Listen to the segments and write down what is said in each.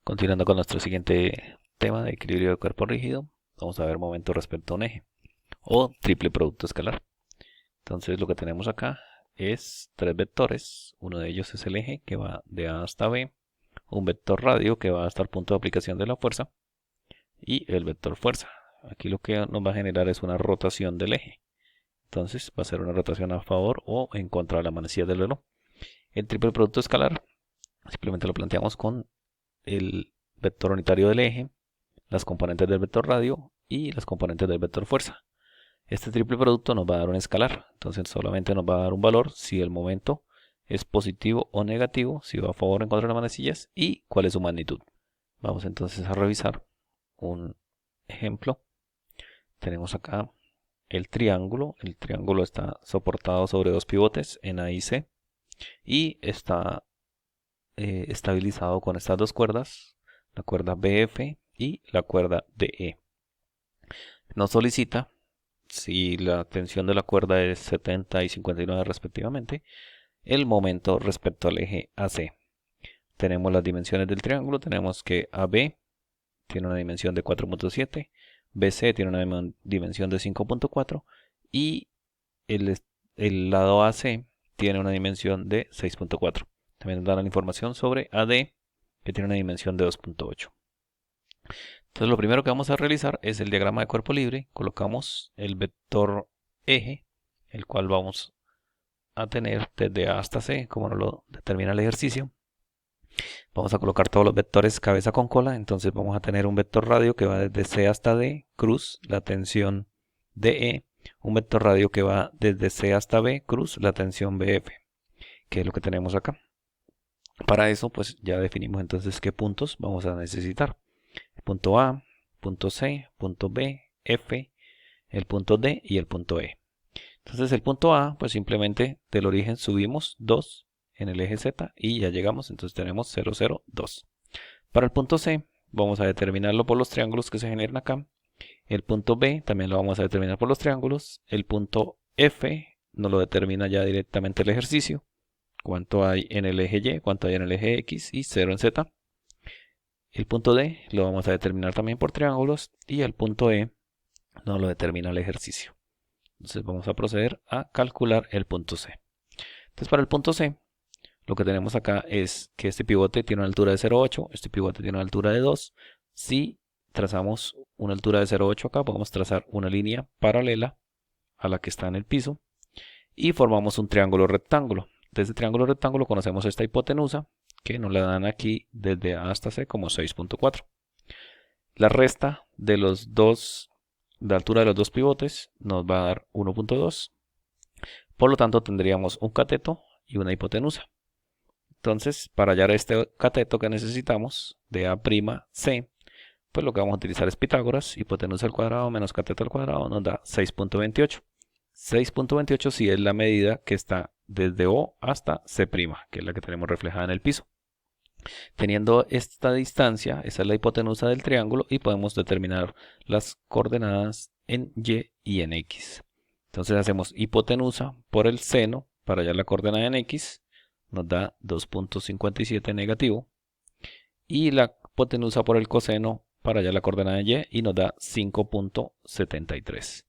Continuando con nuestro siguiente tema de equilibrio de cuerpo rígido, vamos a ver momento respecto a un eje o triple producto escalar. Entonces lo que tenemos acá es tres vectores. Uno de ellos es el eje que va de A hasta B, un vector radio que va hasta el punto de aplicación de la fuerza y el vector fuerza. Aquí lo que nos va a generar es una rotación del eje. Entonces va a ser una rotación a favor o en contra de la manecilla del reloj. El triple producto escalar simplemente lo planteamos con el vector unitario del eje, las componentes del vector radio y las componentes del vector fuerza. Este triple producto nos va a dar un escalar, entonces solamente nos va a dar un valor si el momento es positivo o negativo, si va a favor o en contra de las manecillas y cuál es su magnitud. Vamos entonces a revisar un ejemplo. Tenemos acá el triángulo está soportado sobre dos pivotes en A y C y está estabilizado con estas dos cuerdas, la cuerda BF y la cuerda DE. Nos solicita, si la tensión de la cuerda es 70 y 59 respectivamente, el momento respecto al eje AC. Tenemos las dimensiones del triángulo, tenemos que AB tiene una dimensión de 4.7, BC tiene una dimensión de 5.4 y el lado AC tiene una dimensión de 6.4. También nos dan la información sobre AD, que tiene una dimensión de 2.8. Entonces lo primero que vamos a realizar es el diagrama de cuerpo libre. Colocamos el vector eje, el cual vamos a tener desde A hasta C, como nos lo determina el ejercicio. Vamos a colocar todos los vectores cabeza con cola, entonces vamos a tener un vector radio que va desde C hasta D, cruz, la tensión DE, un vector radio que va desde C hasta B, cruz, la tensión BF, que es lo que tenemos acá. Para eso, pues ya definimos entonces qué puntos vamos a necesitar. El punto A, punto C, punto B, F, el punto D y el punto E. Entonces el punto A, pues simplemente del origen subimos 2 en el eje Z y ya llegamos, entonces tenemos 0, 0, 2. Para el punto C, vamos a determinarlo por los triángulos que se generan acá. El punto B también lo vamos a determinar por los triángulos. El punto F nos lo determina ya directamente el ejercicio. Cuánto hay en el eje Y, cuánto hay en el eje X y 0 en Z. El punto D lo vamos a determinar también por triángulos y el punto E nos lo determina el ejercicio. Entonces vamos a proceder a calcular el punto C. Entonces para el punto C, lo que tenemos acá es que este pivote tiene una altura de 0,8, este pivote tiene una altura de 2. Si trazamos una altura de 0,8 acá, podemos trazar una línea paralela a la que está en el piso y formamos un triángulo rectángulo. De este triángulo rectángulo conocemos esta hipotenusa, que nos la dan aquí desde A hasta C como 6.4. La resta de la altura de los dos pivotes nos va a dar 1.2. Por lo tanto, tendríamos un cateto y una hipotenusa. Entonces, para hallar este cateto que necesitamos de A'C, pues lo que vamos a utilizar es Pitágoras. Hipotenusa al cuadrado menos cateto al cuadrado nos da 6.28. 6.28 sí es la medida que está desde O hasta C', que es la que tenemos reflejada en el piso. Teniendo esta distancia, esa es la hipotenusa del triángulo y podemos determinar las coordenadas en Y y en X. Entonces hacemos hipotenusa por el seno para hallar la coordenada en X, nos da 2.57 negativo, y la hipotenusa por el coseno para hallar la coordenada en Y nos da 5.73.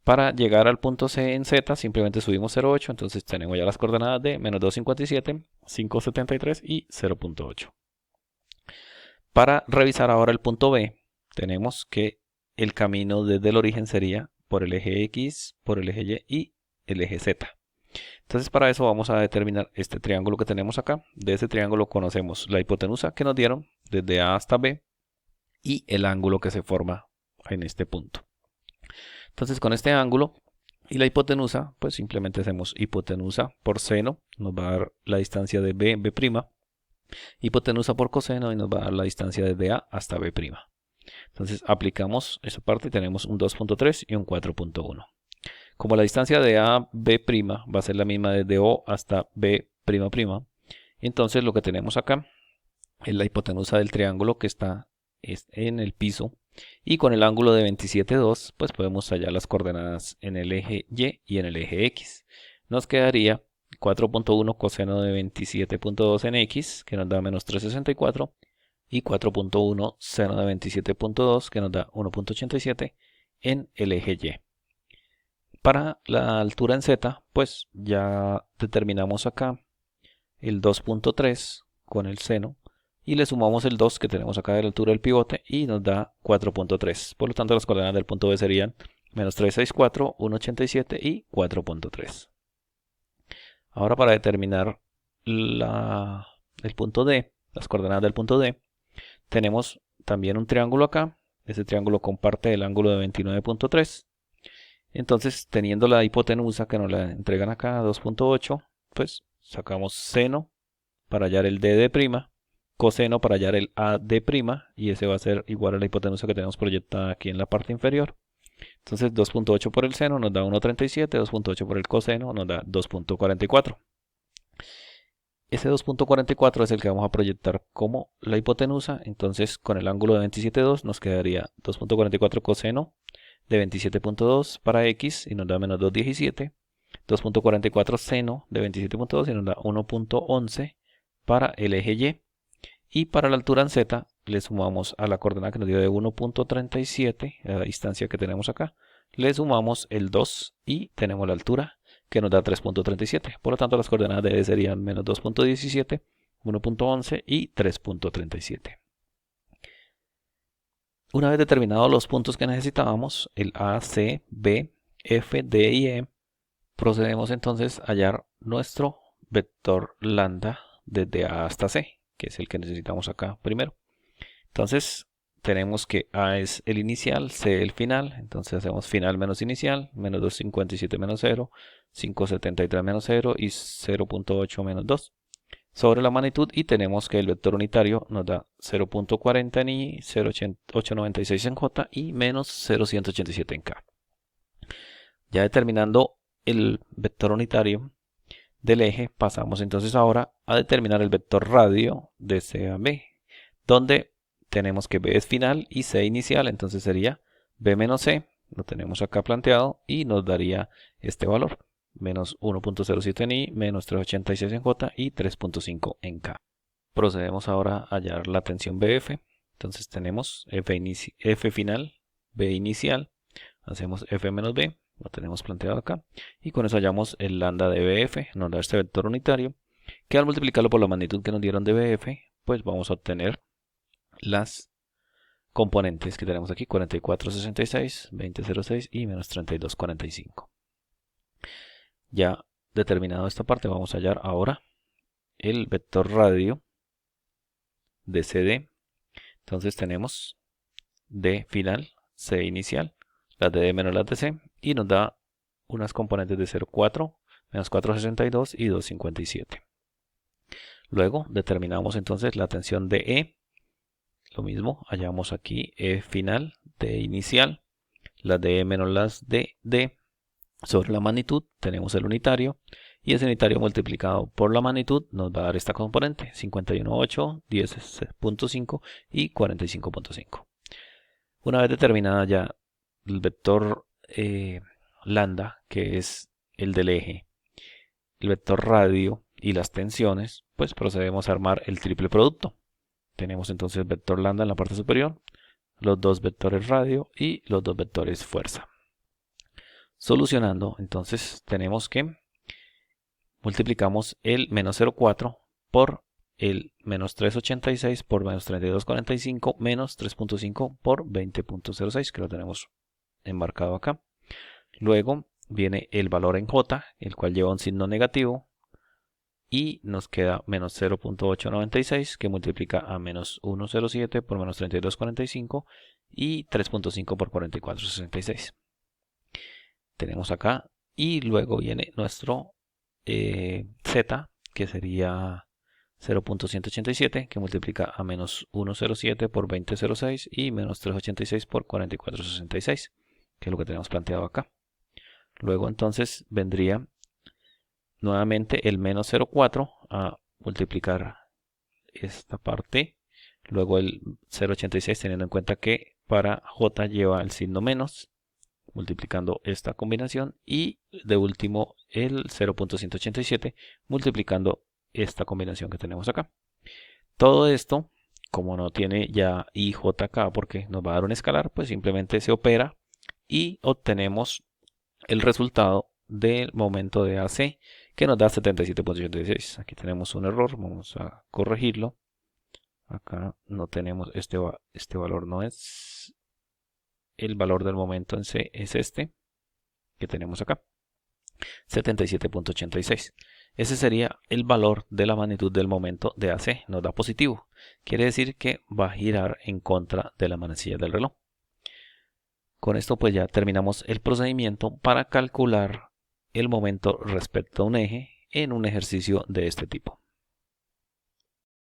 Para llegar al punto C en Z simplemente subimos 0,8, entonces tenemos ya las coordenadas de menos 2.57, 5.73 y 0.8. Para revisar ahora el punto B, tenemos que el camino desde el origen sería por el eje X, por el eje Y y el eje Z. Entonces para eso vamos a determinar este triángulo que tenemos acá. De ese triángulo conocemos la hipotenusa que nos dieron desde A hasta B y el ángulo que se forma en este punto. Entonces con este ángulo y la hipotenusa, pues simplemente hacemos hipotenusa por seno, nos va a dar la distancia de B, B', hipotenusa por coseno y nos va a dar la distancia desde A hasta B'. Entonces aplicamos esa parte y tenemos un 2.3 y un 4.1. Como la distancia de A a B' va a ser la misma desde O hasta B'', entonces lo que tenemos acá es la hipotenusa del triángulo que está en el piso, y con el ángulo de 27,2 pues podemos hallar las coordenadas en el eje Y y en el eje X. Nos quedaría 4.1 coseno de 27.2 en X, que nos da menos 364, y 4.1 seno de 27.2 que nos da 1.87 en el eje Y. Para la altura en Z, pues ya determinamos acá el 2.3 con el seno y le sumamos el 2 que tenemos acá de la altura del pivote y nos da 4.3. Por lo tanto, las coordenadas del punto B serían menos 364, 1.87 y 4.3. Ahora para determinar el punto D, las coordenadas del punto D, tenemos también un triángulo acá. Ese triángulo comparte el ángulo de 29.3. Entonces, teniendo la hipotenusa que nos la entregan acá, 2.8, pues sacamos seno para hallar el DD', coseno para hallar el AD', y ese va a ser igual a la hipotenusa que tenemos proyectada aquí en la parte inferior. Entonces 2.8 por el seno nos da 1.37, 2.8 por el coseno nos da 2.44. Ese 2.44 es el que vamos a proyectar como la hipotenusa, entonces con el ángulo de 27.2 nos quedaría 2.44 coseno de 27.2 para X y nos da menos 2.17, 2.44 seno de 27.2 y nos da 1.11 para el eje Y para la altura en Z le sumamos a la coordenada que nos dio de 1.37, la distancia que tenemos acá, le sumamos el 2 y tenemos la altura que nos da 3.37. Por lo tanto, las coordenadas de D serían menos 2.17, 1.11 y 3.37. Una vez determinados los puntos que necesitábamos, el A, C, B, F, D y E, procedemos entonces a hallar nuestro vector lambda desde A hasta C, que es el que necesitamos acá primero. Entonces tenemos que A es el inicial, C el final, entonces hacemos final menos inicial, menos 2.57 menos 0, 5.73 menos 0 y 0.8 menos 2 sobre la magnitud, y tenemos que el vector unitario nos da 0.40 en Y, 0.896 en J y menos 0.187 en K. Ya determinando el vector unitario del eje, pasamos entonces ahora a determinar el vector radio de C a B, donde tenemos que B es final y C inicial, entonces sería B menos C, lo tenemos acá planteado y nos daría este valor, menos 1.07 en Y, menos 3.86 en J y 3.5 en K. Procedemos ahora a hallar la tensión BF, entonces tenemos F final, B inicial, hacemos F menos B, lo tenemos planteado acá, y con eso hallamos el lambda de BF, nos da este vector unitario, que al multiplicarlo por la magnitud que nos dieron de BF, pues vamos a obtener las componentes que tenemos aquí, 44.66, 20.06 y menos 32.45. Ya determinado esta parte, vamos a hallar ahora el vector radio de CD. Entonces tenemos D final, C inicial, las de D menos las de C, y nos da unas componentes de 0,4, menos 4.62 y 2.57. Luego determinamos entonces la tensión de E. Lo mismo, hallamos aquí E final, D inicial, las de E menos las de D. Sobre la magnitud tenemos el unitario, y ese unitario multiplicado por la magnitud nos va a dar esta componente, 51.8, 10.5 y 45.5. Una vez determinada ya el vector lambda, que es el del eje, el vector radio y las tensiones, pues procedemos a armar el triple producto. Tenemos entonces el vector lambda en la parte superior, los dos vectores radio y los dos vectores fuerza. Solucionando, entonces tenemos que multiplicamos el menos 0,4 por el menos 3.86 por menos 32.45 menos 3.5 por 20.06, que lo tenemos enmarcado acá. Luego viene el valor en J, el cual lleva un signo negativo, y nos queda menos 0.896 que multiplica a menos 1.07 por menos 32.45 y 3.5 por 44.66. Tenemos acá, y luego viene nuestro Z, que sería 0.187 que multiplica a menos 1.07 por 20.06 y menos 3.86 por 44.66, que es lo que tenemos planteado acá. Luego entonces vendría nuevamente el menos 0.4 a multiplicar esta parte, luego el 0.86 teniendo en cuenta que para J lleva el signo menos, multiplicando esta combinación, y de último el 0.187 multiplicando esta combinación que tenemos acá. Todo esto como no tiene ya IJ acá porque nos va a dar un escalar, pues simplemente se opera y obtenemos el resultado del momento de AC que nos da 77.86. Aquí tenemos un error, vamos a corregirlo. Acá no tenemos este valor, no es el valor del momento en C, es este que tenemos acá, 77.86. Ese sería el valor de la magnitud del momento de AC, nos da positivo. Quiere decir que va a girar en contra de la manecilla del reloj. Con esto pues ya terminamos el procedimiento para calcular el momento respecto a un eje en un ejercicio de este tipo.